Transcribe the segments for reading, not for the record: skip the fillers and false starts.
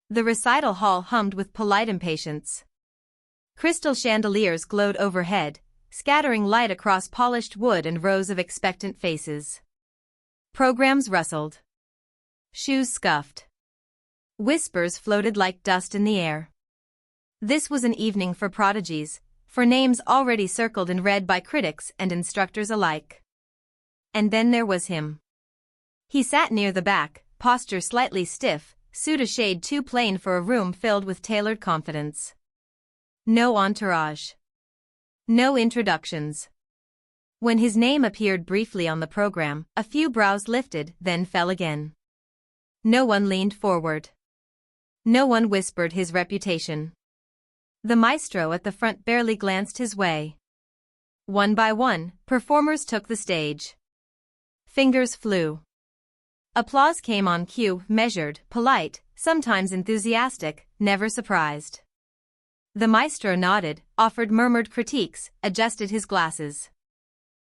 The recital hall hummed with polite impatience. Crystal chandeliers glowed overhead, scattering light across polished wood and rows of expectant faces. Programs rustled. Shoes scuffed. Whispers floated like dust in the air. This was an evening for prodigies, for names already circled in red by critics and instructors alike. And then there was him. He sat near the back, posture slightly stiff, suit a shade too plain for a room filled with tailored confidence. No entourage. No introductions. When his name appeared briefly on the program, a few brows lifted, then fell again. No one leaned forward. No one whispered his reputation. The maestro at the front barely glanced his way. One by one, performers took the stage. Fingers flew. Applause came on cue, measured, polite, sometimes enthusiastic, never surprised. The maestro nodded, offered murmured critiques, adjusted his glasses.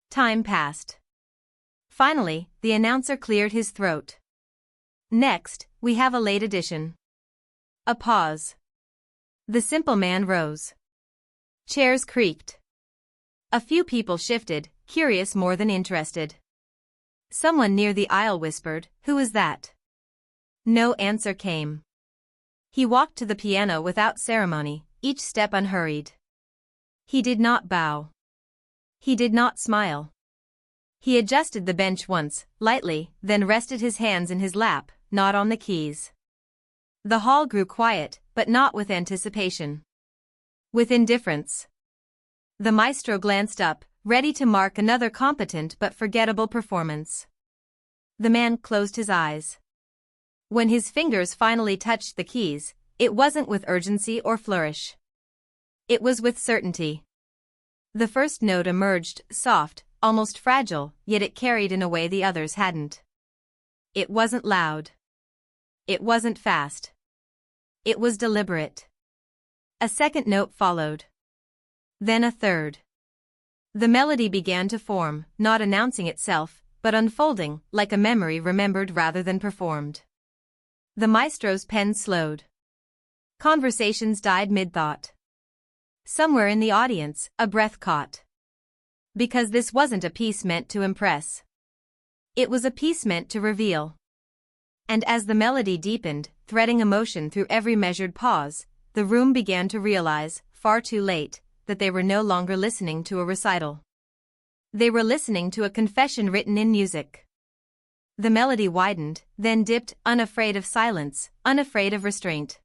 Time passed. Finally, the announcer cleared his throat. Next, we have a late edition. A pause. The simple man rose. Chairs creaked. A few people shifted, curious more than interested. Someone near the aisle whispered, "Who is that?" No answer came. He walked to the piano without ceremony, each step unhurried. He did not bow. He did not smile. He adjusted the bench once, lightly, then rested his hands in his lap, not on the keys. The hall grew quiet, but not with anticipation. With indifference. The maestro glanced up, ready to mark another competent but forgettable performance. The man closed his eyes. When his fingers finally touched the keys, it wasn't with urgency or flourish. It was with certainty. The first note emerged, soft, almost fragile, yet it carried in a way the others hadn't. It wasn't loud. It wasn't fast. It was deliberate. A second note followed. Then a third. The melody began to form, not announcing itself, but unfolding, like a memory remembered rather than performed. The maestro's pen slowed. Conversations died mid-thought. Somewhere in the audience, a breath caught. Because this wasn't a piece meant to impress. It was a piece meant to reveal. And as the melody deepened, threading emotion through every measured pause, the room began to realize, far too late, that they were no longer listening to a recital. They were listening to a confession written in music. The melody widened, then dipped, unafraid of silence, unafraid of restraint.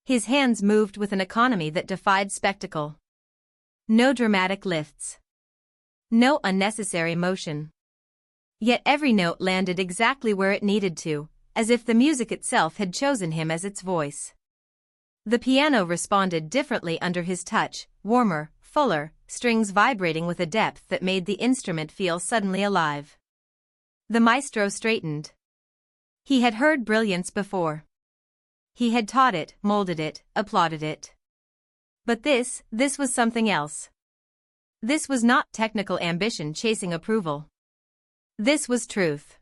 His hands moved with an economy that defied spectacle. No dramatic lifts. No unnecessary motion. Yet every note landed exactly where it needed to, as if the music itself had chosen him as its voice. The piano responded differently under his touch, warmer, fuller, strings vibrating with a depth that made the instrument feel suddenly alive. The maestro straightened. He had heard brilliance before. He had taught it, molded it, applauded it. But this was something else. This was not technical ambition chasing approval. This was truth.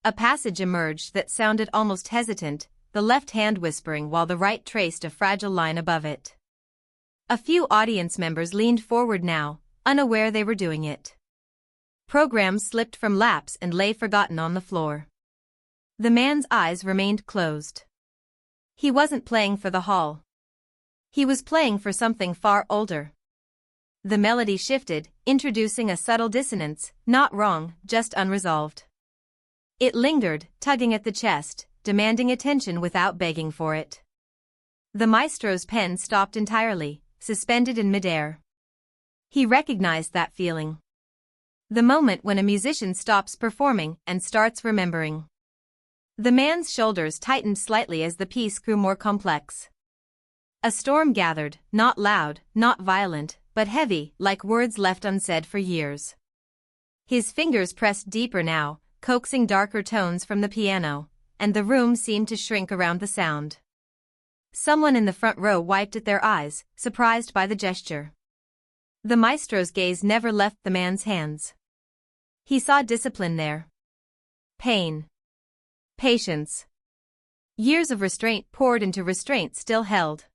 A passage emerged that sounded almost hesitant, the left hand whispering while the right traced a fragile line above it. A few audience members leaned forward now, unaware they were doing it. Programs slipped from laps and lay forgotten on the floor. The man's eyes remained closed. He wasn't playing for the hall. He was playing for something far older. The melody shifted, introducing a subtle dissonance, not wrong, just unresolved. It lingered, tugging at the chest, demanding attention without begging for it. The maestro's pen stopped entirely, suspended in midair. He recognized that feeling. The moment when a musician stops performing and starts remembering. The man's shoulders tightened slightly as the piece grew more complex. A storm gathered, not loud, not violent, but heavy, like words left unsaid for years. His fingers pressed deeper now, coaxing darker tones from the piano, and the room seemed to shrink around the sound. Someone in the front row wiped at their eyes, surprised by the gesture. The maestro's gaze never left the man's hands. He saw discipline there. Pain. Patience. Years of restraint poured into restraint still held.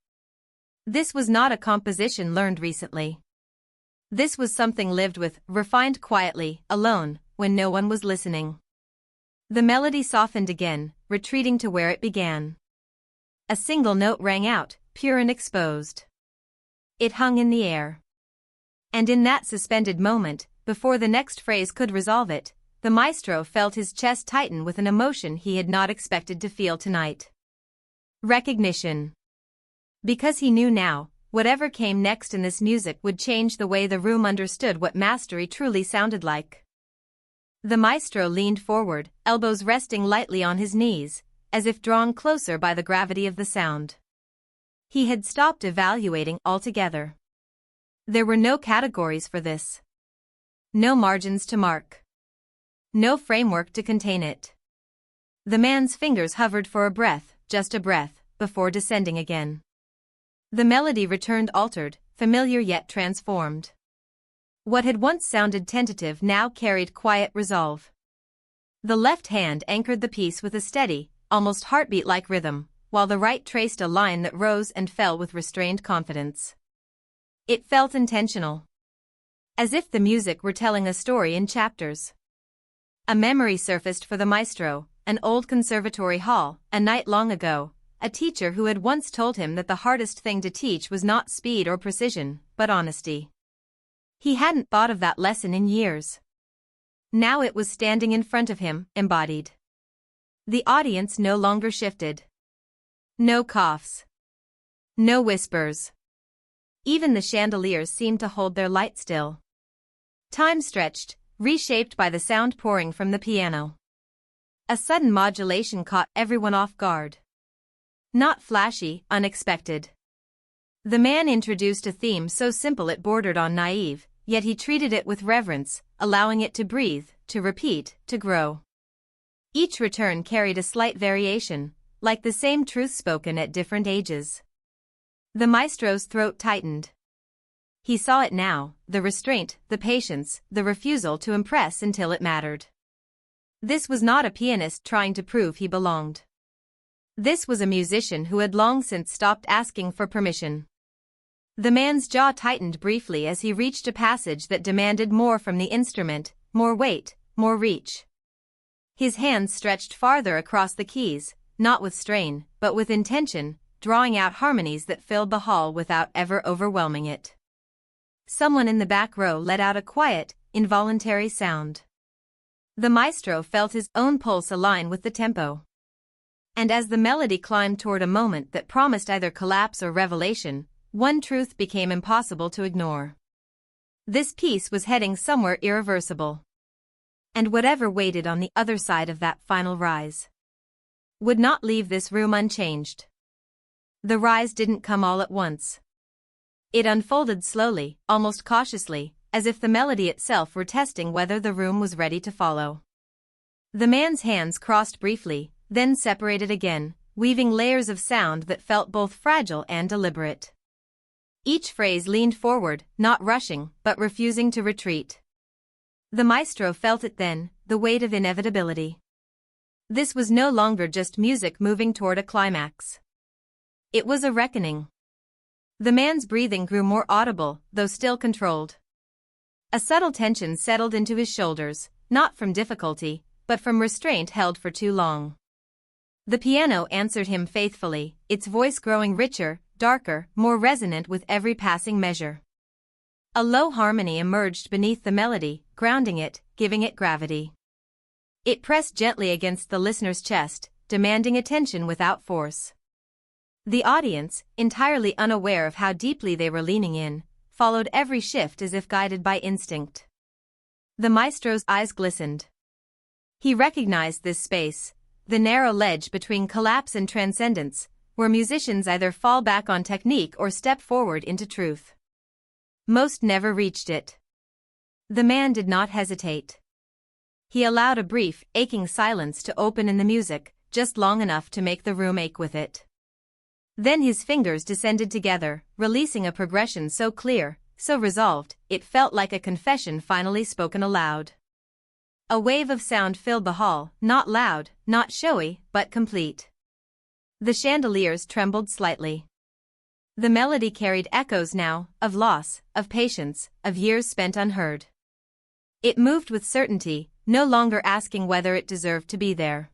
This was not a composition learned recently. This was something lived with, refined quietly, alone, when no one was listening. The melody softened again, retreating to where it began. A single note rang out, pure and exposed. It hung in the air. And in that suspended moment, before the next phrase could resolve it, the maestro felt his chest tighten with an emotion he had not expected to feel tonight. Recognition. Because he knew now, whatever came next in this music would change the way the room understood what mastery truly sounded like. The maestro leaned forward, elbows resting lightly on his knees, as if drawn closer by the gravity of the sound. He had stopped evaluating altogether. There were no categories for this. No margins to mark. No framework to contain it. The man's fingers hovered for a breath, just a breath, before descending again. The melody returned altered, familiar yet transformed. What had once sounded tentative now carried quiet resolve. The left hand anchored the piece with a steady, almost heartbeat-like rhythm, while the right traced a line that rose and fell with restrained confidence. It felt intentional. As if the music were telling a story in chapters. A memory surfaced for the maestro, an old conservatory hall, a night long ago, a teacher who had once told him that the hardest thing to teach was not speed or precision, but honesty. He hadn't thought of that lesson in years. Now it was standing in front of him, embodied. The audience no longer shifted. No coughs. No whispers. Even the chandeliers seemed to hold their light still. Time stretched, reshaped by the sound pouring from the piano. A sudden modulation caught everyone off guard. Not flashy, unexpected. The man introduced a theme so simple it bordered on naive, yet he treated it with reverence, allowing it to breathe, to repeat, to grow. Each return carried a slight variation, like the same truth spoken at different ages. The maestro's throat tightened. He saw it now, the restraint, the patience, the refusal to impress until it mattered. This was not a pianist trying to prove he belonged. This was a musician who had long since stopped asking for permission. The man's jaw tightened briefly as he reached a passage that demanded more from the instrument, more weight, more reach. His hands stretched farther across the keys, not with strain, but with intention, drawing out harmonies that filled the hall without ever overwhelming it. Someone in the back row let out a quiet, involuntary sound. The maestro felt his own pulse align with the tempo. And as the melody climbed toward a moment that promised either collapse or revelation, one truth became impossible to ignore. This piece was heading somewhere irreversible. And whatever waited on the other side of that final rise would not leave this room unchanged. The rise didn't come all at once. It unfolded slowly, almost cautiously, as if the melody itself were testing whether the room was ready to follow. The man's hands crossed briefly, then separated again, weaving layers of sound that felt both fragile and deliberate. Each phrase leaned forward, not rushing, but refusing to retreat. The maestro felt it then, the weight of inevitability. This was no longer just music moving toward a climax. It was a reckoning. The man's breathing grew more audible, though still controlled. A subtle tension settled into his shoulders, not from difficulty, but from restraint held for too long. The piano answered him faithfully, its voice growing richer, darker, more resonant with every passing measure. A low harmony emerged beneath the melody, grounding it, giving it gravity. It pressed gently against the listener's chest, demanding attention without force. The audience, entirely unaware of how deeply they were leaning in, followed every shift as if guided by instinct. The maestro's eyes glistened. He recognized this space, the narrow ledge between collapse and transcendence, where musicians either fall back on technique or step forward into truth. Most never reached it. The man did not hesitate. He allowed a brief, aching silence to open in the music, just long enough to make the room ache with it. Then his fingers descended together, releasing a progression so clear, so resolved, it felt like a confession finally spoken aloud. A wave of sound filled the hall, not loud, not showy, but complete. The chandeliers trembled slightly. The melody carried echoes now, of loss, of patience, of years spent unheard. It moved with certainty, no longer asking whether it deserved to be there.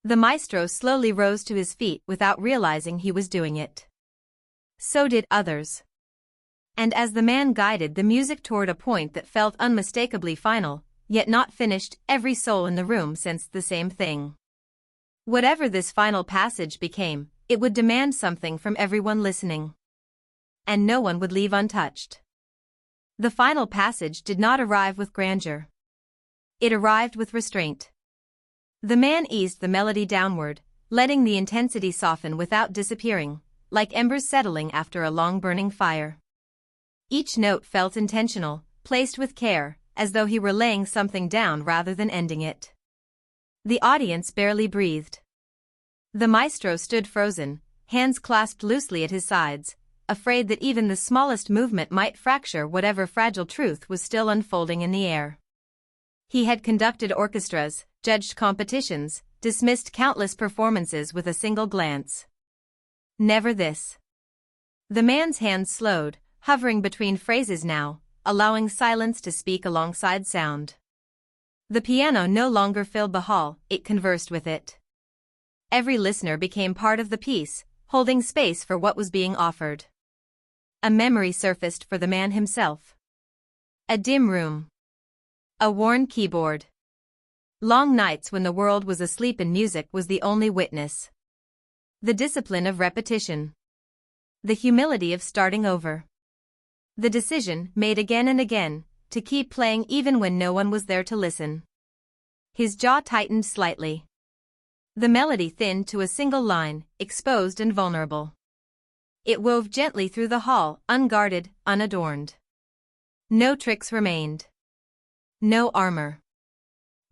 The maestro slowly rose to his feet without realizing he was doing it. So did others. And as the man guided the music toward a point that felt unmistakably final, yet not finished, every soul in the room sensed the same thing. Whatever this final passage became, it would demand something from everyone listening. And no one would leave untouched. The final passage did not arrive with grandeur. It arrived with restraint. The man eased the melody downward, letting the intensity soften without disappearing, like embers settling after a long burning fire. Each note felt intentional, placed with care, as though he were laying something down rather than ending it. The audience barely breathed. The maestro stood frozen, hands clasped loosely at his sides, afraid that even the smallest movement might fracture whatever fragile truth was still unfolding in the air. He had conducted orchestras, judged competitions, dismissed countless performances with a single glance. Never this. The man's hands slowed, hovering between phrases now, allowing silence to speak alongside sound. The piano no longer filled the hall, it conversed with it. Every listener became part of the piece, holding space for what was being offered. A memory surfaced for the man himself. A dim room. A worn keyboard. Long nights when the world was asleep and music was the only witness. The discipline of repetition. The humility of starting over. The decision, made again and again, to keep playing even when no one was there to listen. His jaw tightened slightly. The melody thinned to a single line, exposed and vulnerable. It wove gently through the hall, unguarded, unadorned. No tricks remained. No armor.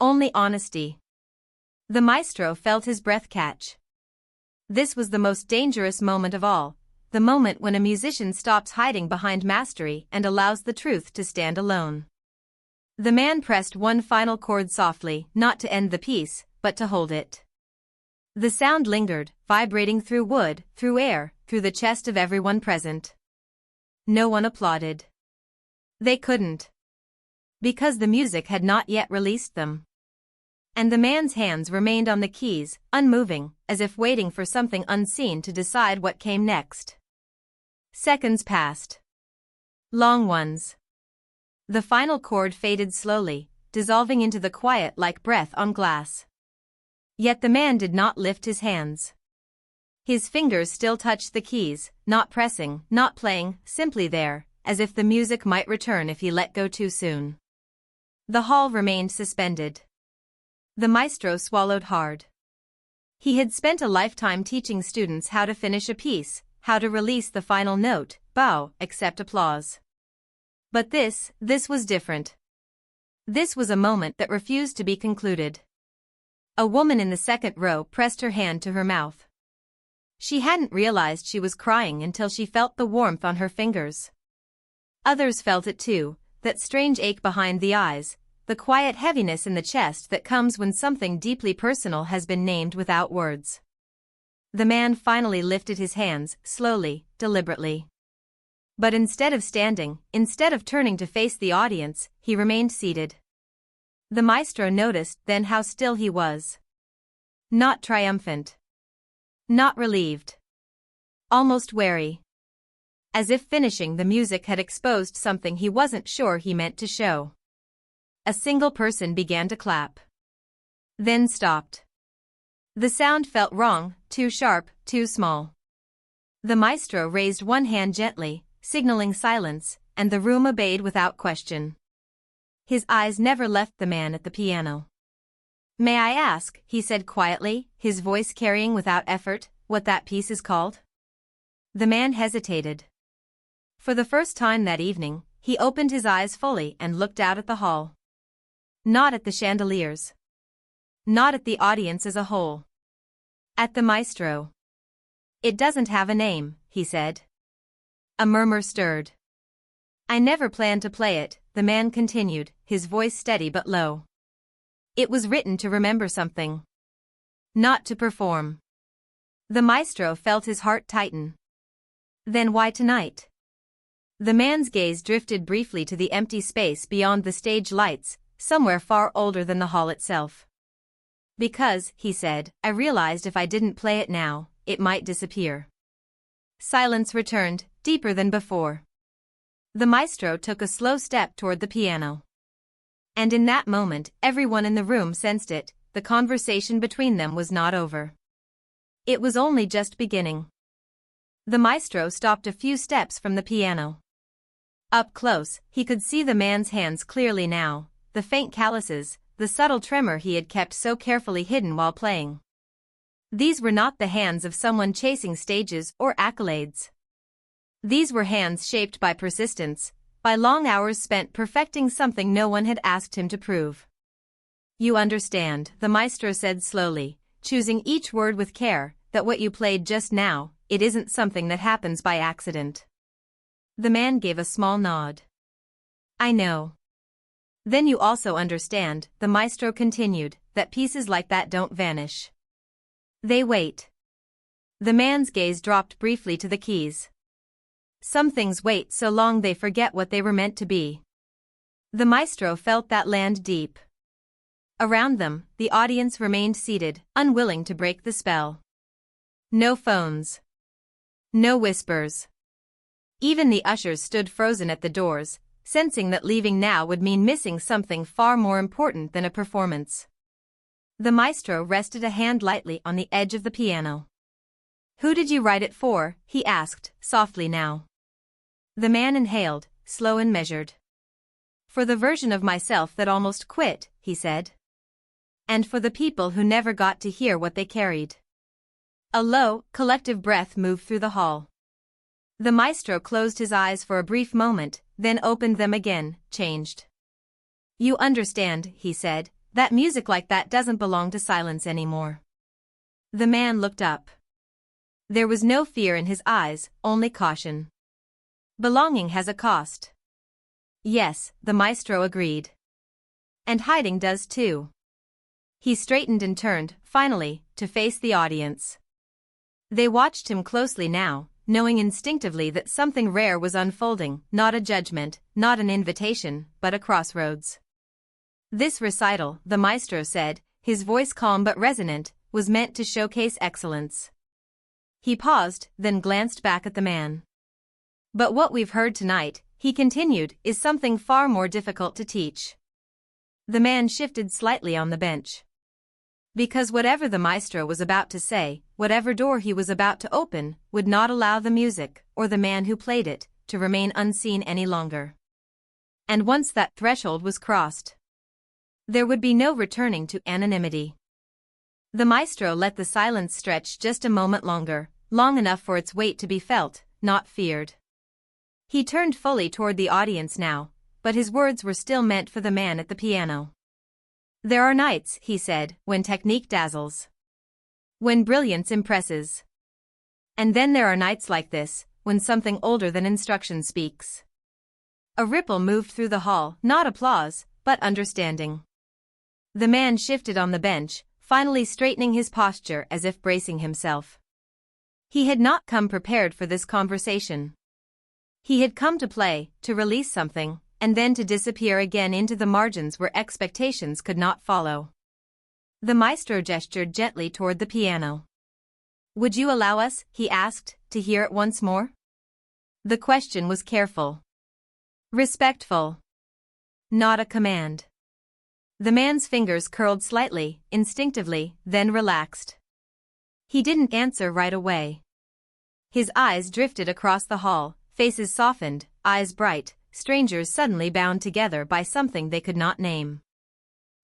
Only honesty. The maestro felt his breath catch. This was the most dangerous moment of all, the moment when a musician stops hiding behind mastery and allows the truth to stand alone. The man pressed one final chord softly, not to end the piece, but to hold it. The sound lingered, vibrating through wood, through air, through the chest of everyone present. No one applauded. They couldn't. Because the music had not yet released them. And the man's hands remained on the keys, unmoving, as if waiting for something unseen to decide what came next. Seconds passed. Long ones. The final chord faded slowly, dissolving into the quiet like breath on glass. Yet the man did not lift his hands. His fingers still touched the keys, not pressing, not playing, simply there, as if the music might return if he let go too soon. The hall remained suspended. The maestro swallowed hard. He had spent a lifetime teaching students how to finish a piece, how to release the final note, bow, accept applause. But this was different. This was a moment that refused to be concluded. A woman in the second row pressed her hand to her mouth. She hadn't realized she was crying until she felt the warmth on her fingers. Others felt it too, that strange ache behind the eyes, the quiet heaviness in the chest that comes when something deeply personal has been named without words. The man finally lifted his hands, slowly, deliberately. But instead of standing, instead of turning to face the audience, he remained seated. The maestro noticed then how still he was. Not triumphant. Not relieved. Almost wary. As if finishing the music had exposed something he wasn't sure he meant to show. A single person began to clap. Then stopped. The sound felt wrong, too sharp, too small. The maestro raised one hand gently, signaling silence, and the room obeyed without question. His eyes never left the man at the piano. "May I ask," he said quietly, his voice carrying without effort, "what that piece is called?" The man hesitated. For the first time that evening, he opened his eyes fully and looked out at the hall. Not at the chandeliers. Not at the audience as a whole. At the maestro. "It doesn't have a name," he said. A murmur stirred. "I never planned to play it," the man continued, his voice steady but low. "It was written to remember something. Not to perform. The maestro felt his heart tighten. Then why tonight? The man's gaze drifted briefly to the empty space beyond the stage lights, somewhere far older than the hall itself. Because, he said, I realized if I didn't play it now, it might disappear. Silence returned, deeper than before. The maestro took a slow step toward the piano. And in that moment, everyone in the room sensed it, the conversation between them was not over. It was only just beginning. The maestro stopped a few steps from the piano. Up close, he could see the man's hands clearly now, the faint calluses, the subtle tremor he had kept so carefully hidden while playing. These were not the hands of someone chasing stages or accolades. These were hands shaped by persistence, by long hours spent perfecting something no one had asked him to prove. You understand, the maestro said slowly, choosing each word with care, that what you played just now, it isn't something that happens by accident. The man gave a small nod. I know. Then you also understand, the maestro continued, that pieces like that don't vanish. They wait. The man's gaze dropped briefly to the keys. Some things wait so long they forget what they were meant to be. The maestro felt that land deep. Around them, the audience remained seated, unwilling to break the spell. No phones. No whispers. Even the ushers stood frozen at the doors, sensing that leaving now would mean missing something far more important than a performance. The maestro rested a hand lightly on the edge of the piano. Who did you write it for? He asked, softly now. The man inhaled, slow and measured. For the version of myself that almost quit, he said. And for the people who never got to hear what they carried. A low, collective breath moved through the hall. The maestro closed his eyes for a brief moment, then opened them again, changed. You understand, he said, that music like that doesn't belong to silence anymore. The man looked up. There was no fear in his eyes, only caution. Belonging has a cost. Yes, the maestro agreed. And hiding does too. He straightened and turned, finally, to face the audience. They watched him closely now, knowing instinctively that something rare was unfolding, not a judgment, not an invitation, but a crossroads. This recital, the maestro said, his voice calm but resonant, was meant to showcase excellence. He paused, then glanced back at the man. But what we've heard tonight, he continued, is something far more difficult to teach. The man shifted slightly on the bench. Because whatever the maestro was about to say, whatever door he was about to open, would not allow the music, or the man who played it, to remain unseen any longer. And once that threshold was crossed, there would be no returning to anonymity. The maestro let the silence stretch just a moment longer, long enough for its weight to be felt, not feared. He turned fully toward the audience now, but his words were still meant for the man at the piano. There are nights, he said, when technique dazzles. When brilliance impresses. And then there are nights like this, when something older than instruction speaks. A ripple moved through the hall, not applause, but understanding. The man shifted on the bench, finally straightening his posture as if bracing himself. He had not come prepared for this conversation. He had come to play, to release something, and then to disappear again into the margins where expectations could not follow. The maestro gestured gently toward the piano. Would you allow us, he asked, to hear it once more? The question was careful. Respectful. Not a command. The man's fingers curled slightly, instinctively, then relaxed. He didn't answer right away. His eyes drifted across the hall, faces softened, eyes bright, strangers suddenly bound together by something they could not name.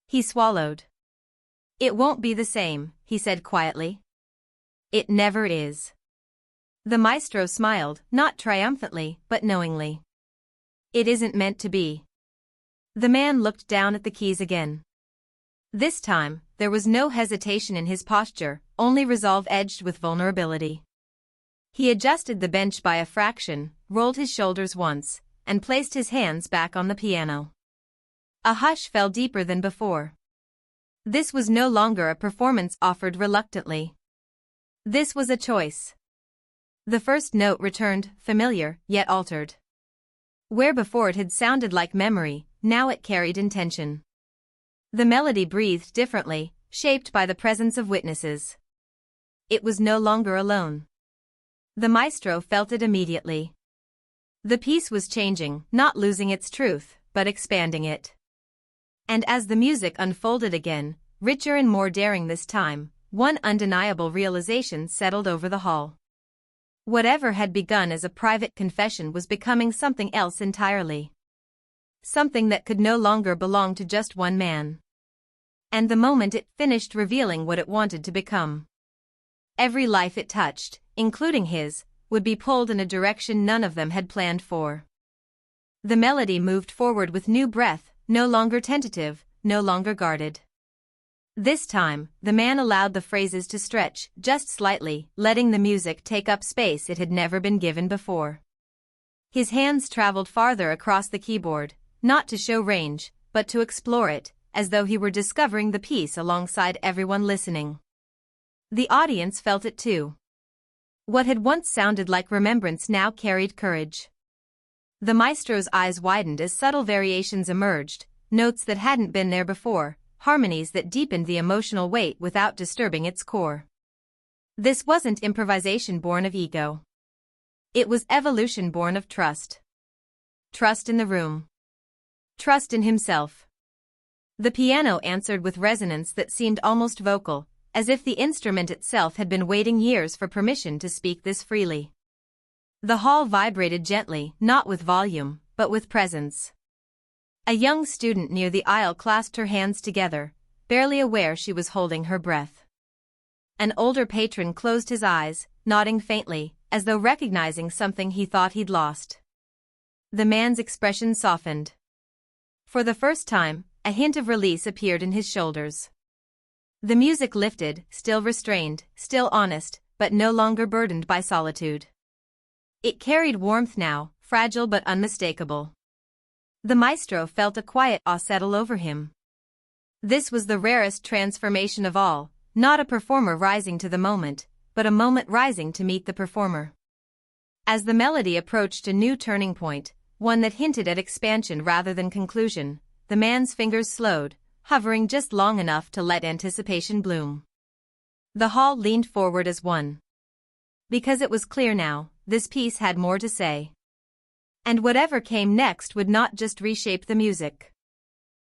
He swallowed. It won't be the same, he said quietly. It never is. The maestro smiled, not triumphantly, but knowingly. It isn't meant to be. The man looked down at the keys again. This time, there was no hesitation in his posture, only resolve edged with vulnerability. He adjusted the bench by a fraction, rolled his shoulders once, and placed his hands back on the piano. A hush fell deeper than before. This was no longer a performance offered reluctantly. This was a choice. The first note returned, familiar, yet altered. Where before it had sounded like memory, now it carried intention. The melody breathed differently, shaped by the presence of witnesses. It was no longer alone. The maestro felt it immediately. The piece was changing, not losing its truth, but expanding it. And as the music unfolded again, richer and more daring this time, one undeniable realization settled over the hall. Whatever had begun as a private confession was becoming something else entirely. Something that could no longer belong to just one man. And the moment it finished revealing what it wanted to become. Every life it touched, including his, would be pulled in a direction none of them had planned for. The melody moved forward with new breath, no longer tentative, no longer guarded. This time, the man allowed the phrases to stretch, just slightly, letting the music take up space it had never been given before. His hands traveled farther across the keyboard, not to show range, but to explore it, as though he were discovering the piece alongside everyone listening. The audience felt it too. What had once sounded like remembrance now carried courage. The maestro's eyes widened as subtle variations emerged, notes that hadn't been there before, harmonies that deepened the emotional weight without disturbing its core. This wasn't improvisation born of ego. It was evolution born of trust. Trust in the room. Trust in himself. The piano answered with resonance that seemed almost vocal, as if the instrument itself had been waiting years for permission to speak this freely. The hall vibrated gently, not with volume, but with presence. A young student near the aisle clasped her hands together, barely aware she was holding her breath. An older patron closed his eyes, nodding faintly, as though recognizing something he thought he'd lost. The man's expression softened. For the first time, a hint of release appeared in his shoulders. The music lifted, still restrained, still honest, but no longer burdened by solitude. It carried warmth now, fragile but unmistakable. The maestro felt a quiet awe settle over him. This was the rarest transformation of all, not a performer rising to the moment, but a moment rising to meet the performer. As the melody approached a new turning point, one that hinted at expansion rather than conclusion, the man's fingers slowed, hovering just long enough to let anticipation bloom. The hall leaned forward as one. Because it was clear now, this piece had more to say. And whatever came next would not just reshape the music.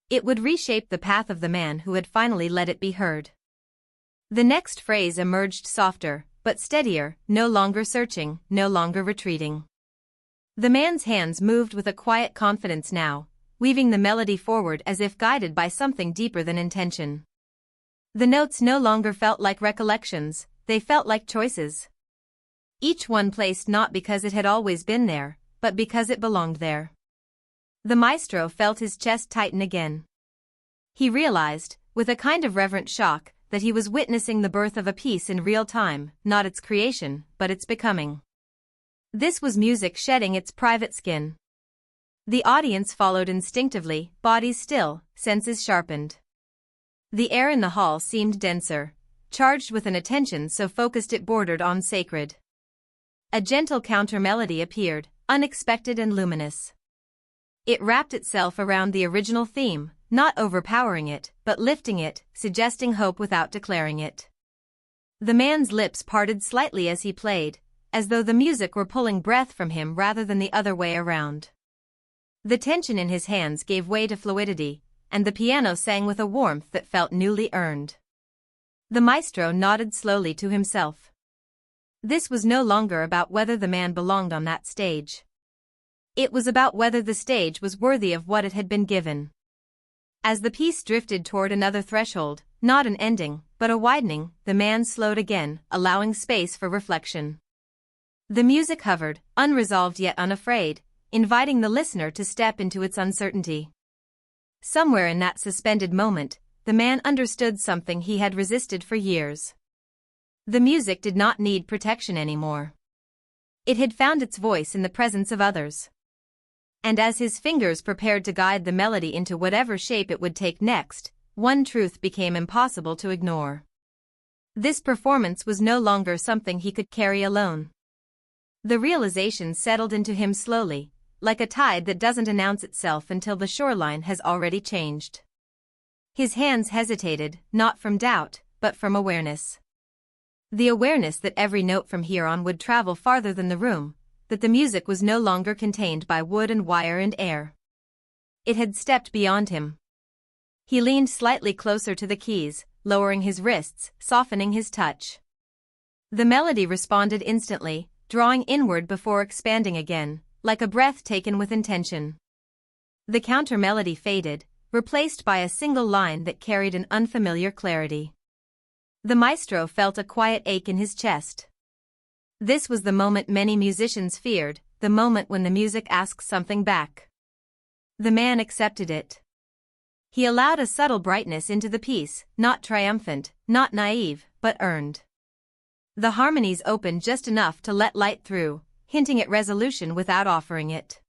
It would reshape the path of the man who had finally let it be heard. The next phrase emerged softer, but steadier, no longer searching, no longer retreating. The man's hands moved with a quiet confidence now, weaving the melody forward as if guided by something deeper than intention. The notes no longer felt like recollections, they felt like choices. Each one placed not because it had always been there, but because it belonged there. The maestro felt his chest tighten again. He realized, with a kind of reverent shock, that he was witnessing the birth of a piece in real time, not its creation, but its becoming. This was music shedding its private skin. The audience followed instinctively, bodies still, senses sharpened. The air in the hall seemed denser, charged with an attention so focused it bordered on sacred. A gentle counter-melody appeared, unexpected and luminous. It wrapped itself around the original theme, not overpowering it, but lifting it, suggesting hope without declaring it. The man's lips parted slightly as he played, as though the music were pulling breath from him rather than the other way around. The tension in his hands gave way to fluidity, and the piano sang with a warmth that felt newly earned. The maestro nodded slowly to himself. This was no longer about whether the man belonged on that stage. It was about whether the stage was worthy of what it had been given. As the piece drifted toward another threshold, not an ending, but a widening, the man slowed again, allowing space for reflection. The music hovered, unresolved yet unafraid, inviting the listener to step into its uncertainty. Somewhere in that suspended moment, the man understood something he had resisted for years. The music did not need protection anymore. It had found its voice in the presence of others. And as his fingers prepared to guide the melody into whatever shape it would take next, one truth became impossible to ignore. This performance was no longer something he could carry alone. The realization settled into him slowly, like a tide that doesn't announce itself until the shoreline has already changed. His hands hesitated, not from doubt, but from awareness. The awareness that every note from here on would travel farther than the room, that the music was no longer contained by wood and wire and air. It had stepped beyond him. He leaned slightly closer to the keys, lowering his wrists, softening his touch. The melody responded instantly, drawing inward before expanding again, like a breath taken with intention. The counter-melody faded, replaced by a single line that carried an unfamiliar clarity. The maestro felt a quiet ache in his chest. This was the moment many musicians feared, the moment when the music asks something back. The man accepted it. He allowed a subtle brightness into the piece, not triumphant, not naive, but earned. The harmonies opened just enough to let light through, hinting at resolution without offering it.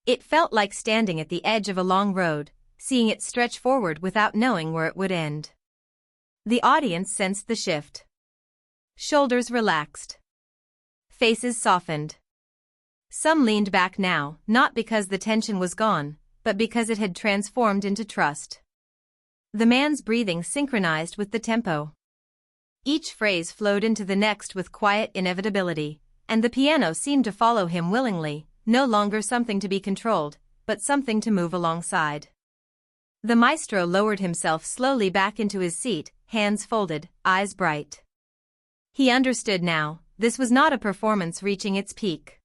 It felt like standing at the edge of a long road, seeing it stretch forward without knowing where it would end. The audience sensed the shift. Shoulders relaxed. Faces softened. Some leaned back now, not because the tension was gone, but because it had transformed into trust. The man's breathing synchronized with the tempo. Each phrase flowed into the next with quiet inevitability, and the piano seemed to follow him willingly, no longer something to be controlled, but something to move alongside. The maestro lowered himself slowly back into his seat, hands folded, eyes bright. He understood now, this was not a performance reaching its peak.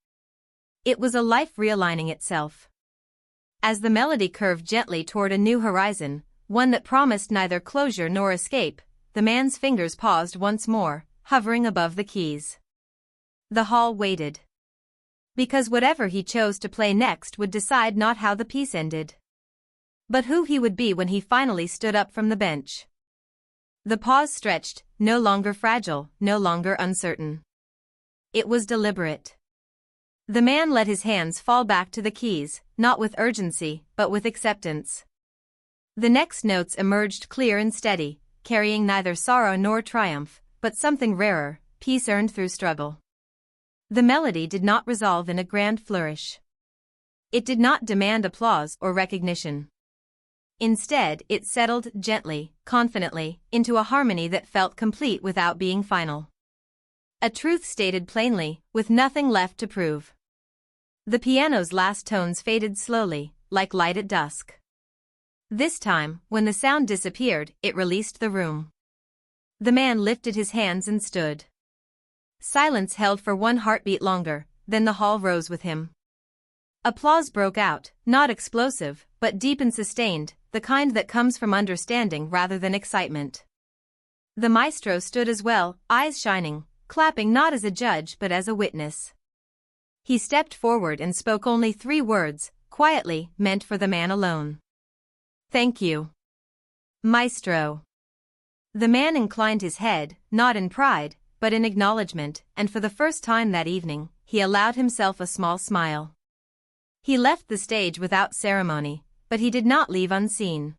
It was a life realigning itself. As the melody curved gently toward a new horizon, one that promised neither closure nor escape, the man's fingers paused once more, hovering above the keys. The hall waited. Because whatever he chose to play next would decide not how the piece ended, but who he would be when he finally stood up from the bench. The pause stretched, no longer fragile, no longer uncertain. It was deliberate. The man let his hands fall back to the keys, not with urgency, but with acceptance. The next notes emerged clear and steady, carrying neither sorrow nor triumph, but something rarer, peace earned through struggle. The melody did not resolve in a grand flourish. It did not demand applause or recognition. Instead, it settled gently, confidently, into a harmony that felt complete without being final. A truth stated plainly, with nothing left to prove. The piano's last tones faded slowly, like light at dusk. This time, when the sound disappeared, it released the room. The man lifted his hands and stood. Silence held for one heartbeat longer, then the hall rose with him. Applause broke out, not explosive, but deep and sustained, the kind that comes from understanding rather than excitement. The maestro stood as well, eyes shining, clapping not as a judge but as a witness. He stepped forward and spoke only 3 words, quietly, meant for the man alone. "Thank you, maestro." The man inclined his head, not in pride, but in acknowledgement, and for the first time that evening, he allowed himself a small smile. He left the stage without ceremony, but he did not leave unseen.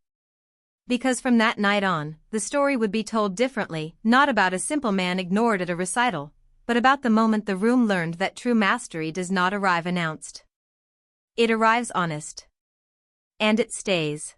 Because from that night on, the story would be told differently, not about a simple man ignored at a recital, but about the moment the room learned that true mastery does not arrive announced. It arrives honest. And it stays.